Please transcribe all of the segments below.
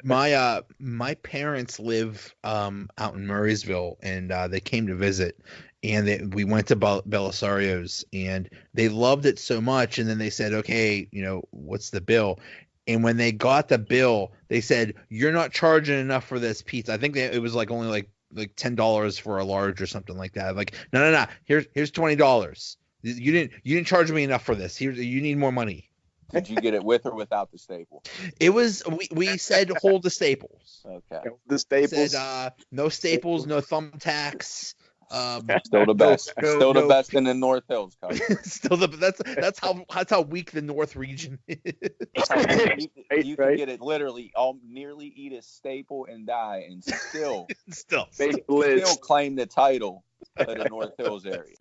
My parents live out in Murraysville, and they came to visit, and we went to Belisario's, and they loved it so much, and then they said, okay, what's the bill? And when they got the bill, they said, you're not charging enough for this pizza. I think it was like only like $10 for a large or something like that. Like, no. Here's $20. You didn't charge me enough for this. You need more money. Did you get it with or without the staple? It was we said hold the staples. Okay. The staples. Said no staples, no thumbtacks. Still the best. Still the best in the North Hills, coach. Still that's how weak the North region is. You can get it literally nearly eat a staple and die and still claim the title of the North Hills area.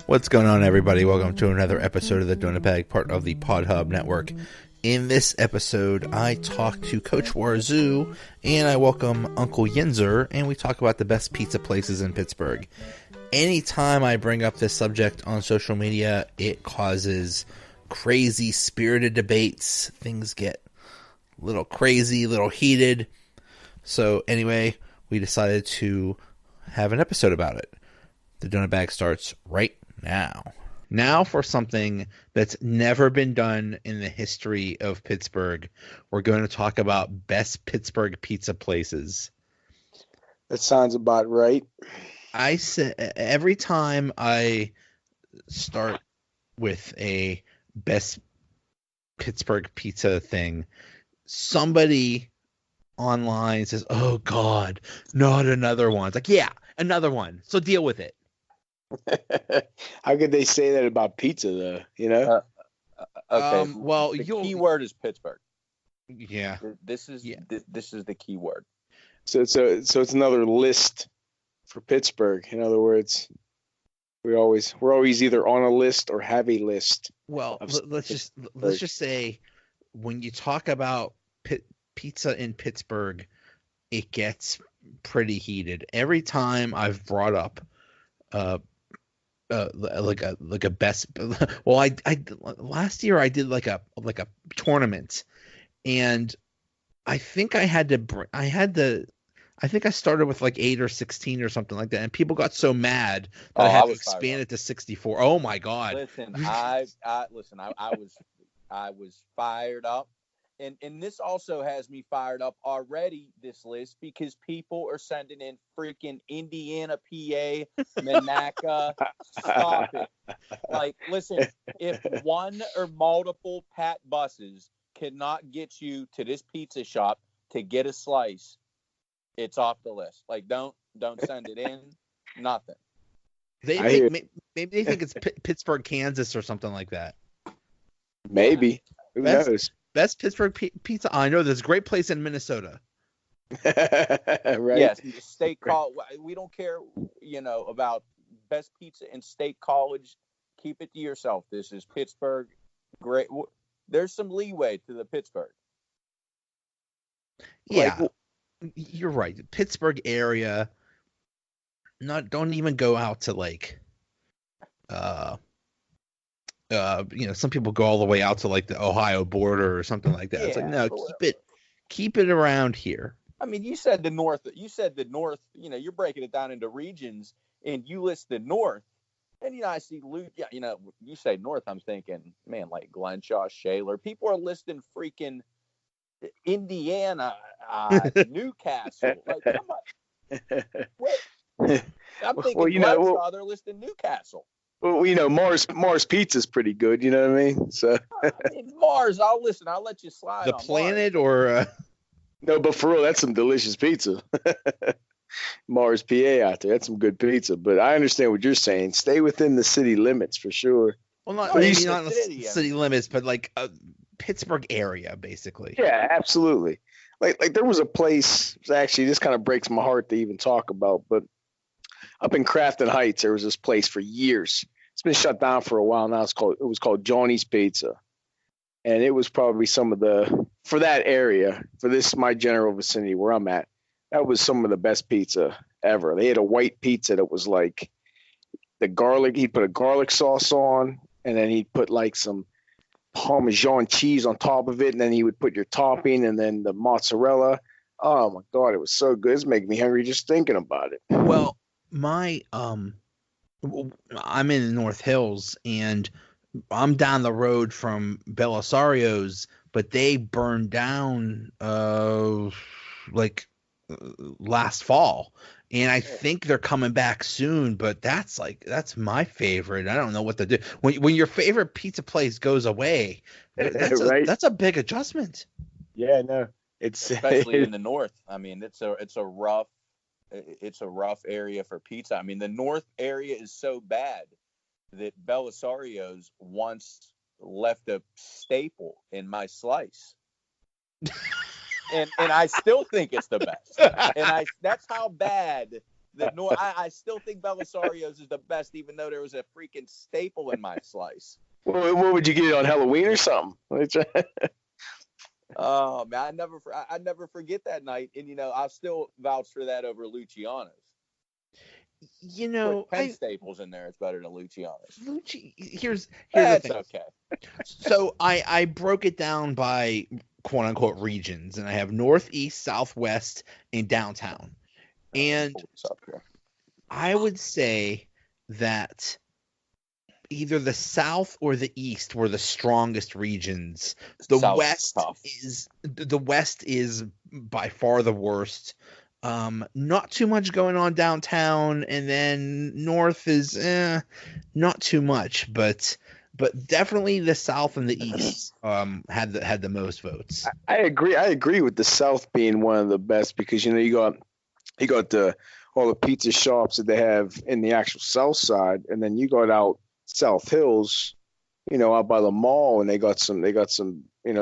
What's going on, everybody? Welcome to another episode of the Donut Bag, part of the Pod Hub Network. In this episode, I talk to Coach Warzoo, and I welcome Uncle Yinzer, and we talk about the best pizza places in Pittsburgh. Anytime I bring up this subject on social media, it causes crazy, spirited debates. Things get a little crazy, a little heated. So anyway, we decided to have an episode about it. The Donut Bag starts right now. Now for something that's never been done in the history of Pittsburgh. We're going to talk about best Pittsburgh pizza places. That sounds about right. I say every time I start with a best Pittsburgh pizza thing, somebody online says, "Oh God, not another one." It's like, yeah, another one. So deal with it. How could they say that about pizza, though? Okay. Well, the key word is Pittsburgh. Yeah. This is the key word. So it's another list for Pittsburgh. In other words, we're always either on a list or have a list. Well, let's just say when you talk about pizza in Pittsburgh, it gets pretty heated. Every time I've brought up like a best, well, I last year I did like a tournament, and I think I started with like 8 or 16 or something like that, and people got so mad that I had to expand it to 64. Oh my God! Listen, I was fired up. And this also has me fired up already, this list, because people are sending in freaking Indiana, PA, Monaca. Stop it. Like, listen, if one or multiple Pat buses cannot get you to this pizza shop to get a slice, it's off the list. Like, don't send it in. Nothing. Maybe they think it's Pittsburgh, Kansas or something like that. Maybe. Who knows? Best Pittsburgh pizza. I know there's a great place in Minnesota. Right. Yes, State College. We don't care, about best pizza in State College. Keep it to yourself. This is Pittsburgh. Great. There's some leeway to the Pittsburgh. Yeah, you're right. Pittsburgh area. Don't even go out to like. Some people go all the way out to like the Ohio border or something like that. Yeah, it's like, no, keep it around here. I mean, you said the North, you're breaking it down into regions, and you list the North, and, I see, you say North, I'm thinking, man, like Glenshaw, Shaler. People are listing freaking Indiana, Newcastle. Like, come on. Wait. I'm thinking Glenshaw, they're listing Newcastle. Well, Mars Pizza's pretty good. You know what I mean? So Mars, I'll let you slide. The Planet Mars. No, but for real, that's some delicious pizza. Mars, PA out there, that's some good pizza. But I understand what you're saying. Stay within the city limits for sure. Well, not the city limits, but like Pittsburgh area, basically. Yeah, absolutely. Like there was a place. Actually, this kind of breaks my heart to even talk about, but. Up in Crafton Heights, there was this place for years. It's been shut down for a while now. It was called Johnny's Pizza, and it was probably for that area, for my general vicinity where I'm at, That was some of the best pizza ever. They had a white pizza that was like the garlic. He'd put a garlic sauce on, and then he'd put like some Parmesan cheese on top of it, and then he would put your topping and then the mozzarella. Oh my God, it was so good. It's making me hungry just thinking about it. Well, I'm in the North Hills, and I'm down the road from Belisario's, but they burned down like last fall, and I think they're coming back soon. But that's my favorite. I don't know what to do when your favorite pizza place goes away. Right? That's a big adjustment. Yeah, no, it's especially in the north. I mean, it's a rough area for pizza. I mean, the north area is so bad that Belisario's once left a staple in my slice. and I still think it's the best. And that's how bad the north. I still think Belisario's is the best, even though there was a freaking staple in my slice. What would you get it on Halloween or something? Oh man, I never forget that night, and I'll still vouch for that over Luciano's. Put 10 staples in there, it's better than Luciano's. Here's That's the thing. Okay. So I broke it down by quote unquote regions, and I have northeast, southwest, and downtown. And I would say that either the south or the east were the strongest regions. The west is by far the worst. Not too much going on downtown, and then north is not too much, but definitely the south and the east had the most votes. I agree with the south being one of the best, because you got all the pizza shops that they have in the actual south side, and then you got out South Hills, out by the mall, and they got some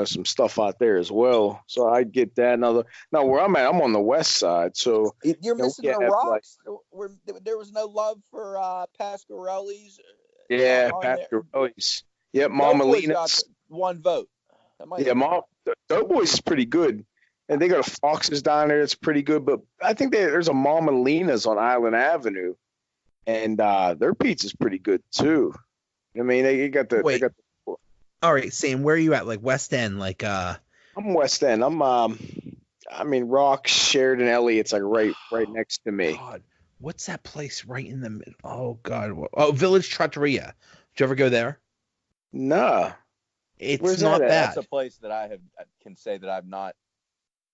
some stuff out there as well. So I get that. Now where I'm at, I'm on the west side, so you're missing the rocks. There was no love for Pasquarelli's. Yeah, Pasquarelli's. Yep, Mama Lena's. One vote. Yeah, Doughboys is pretty good, and they got a Fox's down there that's pretty good. But I think there's a Mama Lena's on Island Avenue, and their pizza's pretty good too. I mean, they got the. Wait. All right, Sam, where are you at? Like West End, like I'm West End. Rock, Sheridan, Elliott's like right next to me. God, what's that place right in the middle? Oh God, Village Trattoria. Did you ever go there? Nah, it's not bad. That's a place that I can say that I've not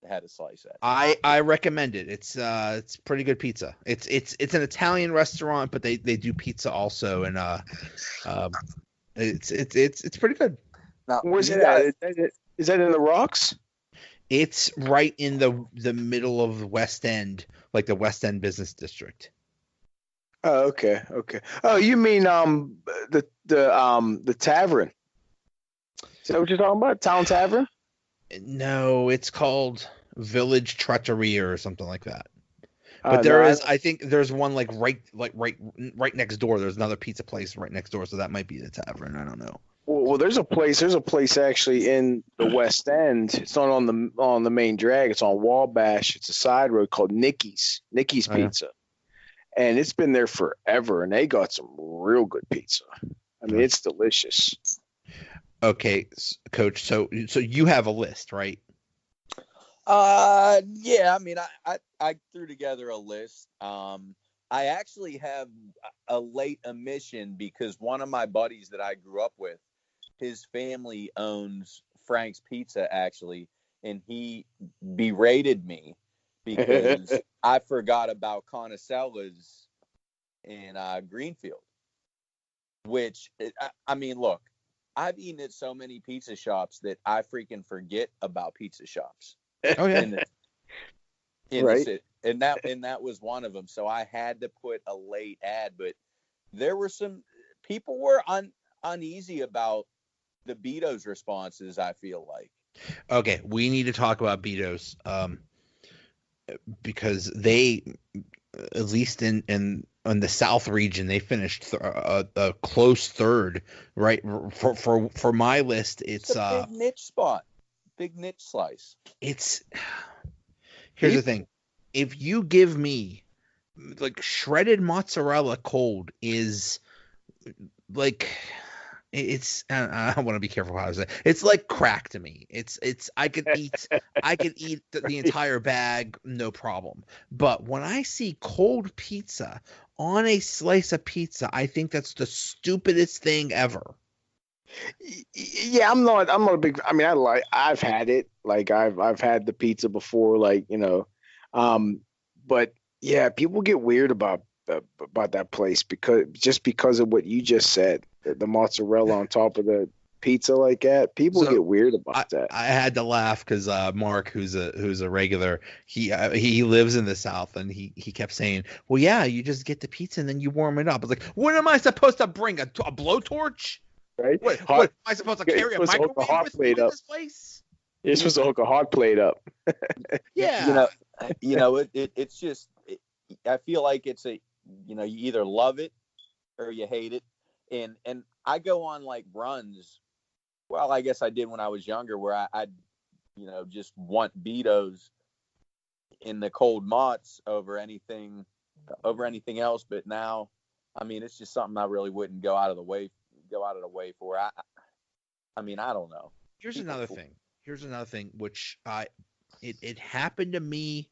had a slice at. I recommend it. It's pretty good pizza. It's an Italian restaurant, but they do pizza also, and it's pretty good. Now, where's it at? Is that in the Rocks? It's right in the middle of the West End, like the West End Business District. Oh, okay. Oh, you mean the tavern? Is that what you're talking about? Town Tavern? No, it's called Village Trattoria or something like that. But I think there's one right next door. There's another pizza place right next door, so that might be the tavern. I don't know. Well, there's a place actually in the West End. It's not on the main drag. It's on Wabash. It's a side road called Nicky's Pizza, and it's been there forever. And they got some real good pizza. I mean, it's delicious. Okay, Coach. So you have a list, right? Yeah. I mean, I threw together a list. I actually have a late admission because one of my buddies that I grew up with, his family owns Frank's Pizza actually, and he berated me because I forgot about Conicella's in Greenfield. Which, I mean, look, I've eaten at so many pizza shops that I freaking forget about pizza shops. Oh yeah. Right. And that was one of them. So I had to put a late ad, but there were some people were uneasy about the Beto's responses, I feel like. Okay, we need to talk about Beto's because they, at least in the South region, they finished a close third. Right, for my list, it's a big niche spot, big niche slice. Here's the thing. if you give me like shredded mozzarella cold is like it's I want to be careful how I say it. It's like crack to me. It's I could eat the entire bag no problem. But when I see cold pizza on a slice of pizza, I think that's the stupidest thing ever. Yeah, I'm not a big. I mean, I've had it. Like I've had the pizza before. Like but yeah, people get weird about that place because of what you just said. The mozzarella on top of the pizza like that. People get weird about that. I had to laugh because Mark, who's a regular, he lives in the South, and he kept saying, "Well, yeah, you just get the pizza and then you warm it up." I was like, "What am I supposed to bring? A blowtorch? Right? What am I supposed to carry a microwave with me in this place?" You're supposed to hook a hot plate up. Yeah. It's just. I feel like it's you either love it or you hate it, and I go on like runs. Well, I guess I did when I was younger, where I just want Betos in the cold mozz over anything else. But now, I mean, it's just something I really wouldn't go out of the way for. I mean, I don't know. Here's another thing, which it happened to me.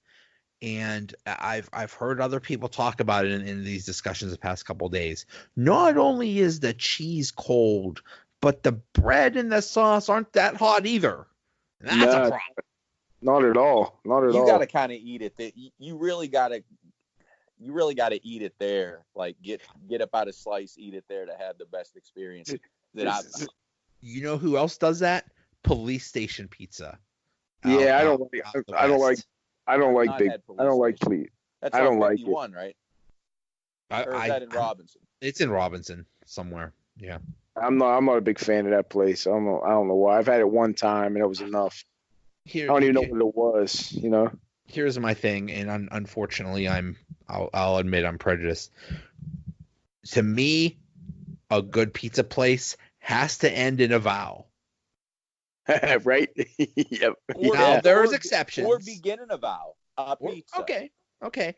And I've heard other people talk about it in these discussions the past couple of days. Not only is the cheese cold, but the bread and the sauce aren't that hot either. That's a problem. Not at all. You got to kind of eat it. You really got to eat it there. Like get up out a slice, eat it there to have the best experience. You know who else does that? Police station pizza. Yeah, I don't like pleat. That's I don't like it. Right? Or is that in Robinson? It's in Robinson somewhere. Yeah. I'm not a big fan of that place. I don't know why. I've had it one time and it was enough. I don't even know what it was. Here's my thing, and unfortunately, I'll admit I'm prejudiced. To me, a good pizza place has to end in a vowel. Right? Yep. Now there's exceptions. Or begin in a vowel. Pizza. Okay.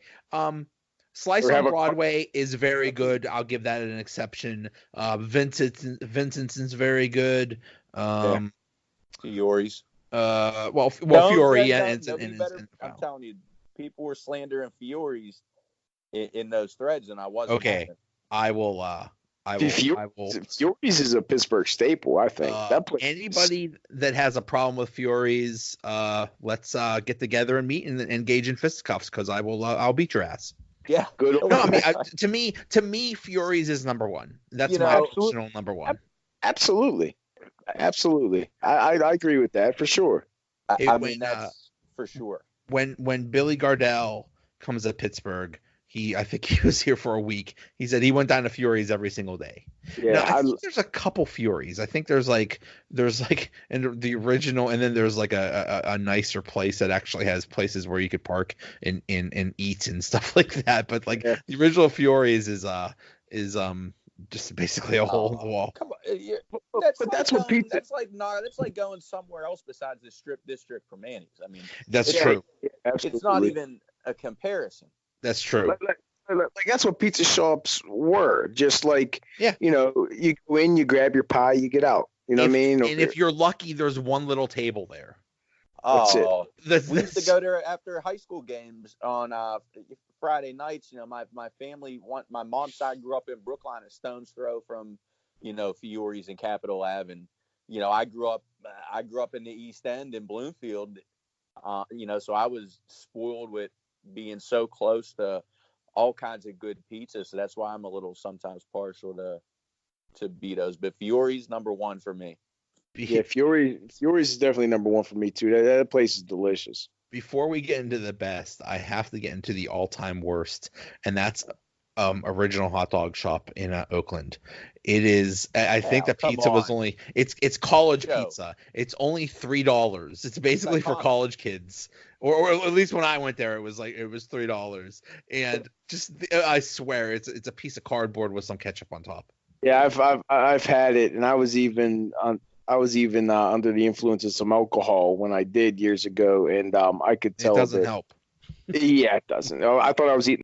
Slice on Broadway is very good. I'll give that an exception. Vincent's is very good. Furies. Fury and I'm telling you, people were slandering Furies in those threads, and I wasn't. Okay, I will. Furies is a Pittsburgh staple, I think. Anybody that has a problem with Furies, let's get together and meet and engage in fisticuffs, because I'll beat your ass. Yeah, good. No, I mean, to me, Furies is number one. That's my personal number one. Absolutely. I agree with that for sure. I mean, that's for sure. When Billy Gardell comes to Pittsburgh, I think he was here for a week. He said he went down to Furies every single day. Yeah, now, I think there's a couple Furies. I think there's like and the original, and then there's like a nicer place that actually has places where you could park and eat and stuff like that. But the original Furies is just basically a hole in the wall. Come on, that's what pizza. That's like going somewhere else besides the strip district for Manny's. I mean, that's true. It's not even a comparison. That's true. Like that's what pizza shops were. Just like, you go in, you grab your pie, you get out. You know what I mean? And if you're lucky, there's one little table there. Oh, we used to go there after high school games on Friday nights. My family, my mom's side grew up in Brookline, a stone's throw from, Furies and Capitol Ave, and I grew up in the East End in Bloomfield. So I was spoiled with being so close to all kinds of good pizza. So that's why I'm a little sometimes partial to Betos. But Furies number one for me. Yeah, Furies is definitely number one for me too. That place is delicious. Before we get into the best, I have to get into the all-time worst, and that's Original Hot Dog Shop in Oakland. It is. I think the pizza was only. It's college pizza. It's only $3. It's basically for college kids, or at least when I went there, it was $3. And I swear, it's a piece of cardboard with some ketchup on top. Yeah, I've had it, and I was even under the influence of some alcohol when I did years ago, and I could tell it doesn't help. Yeah, it doesn't. Oh, I thought I was eating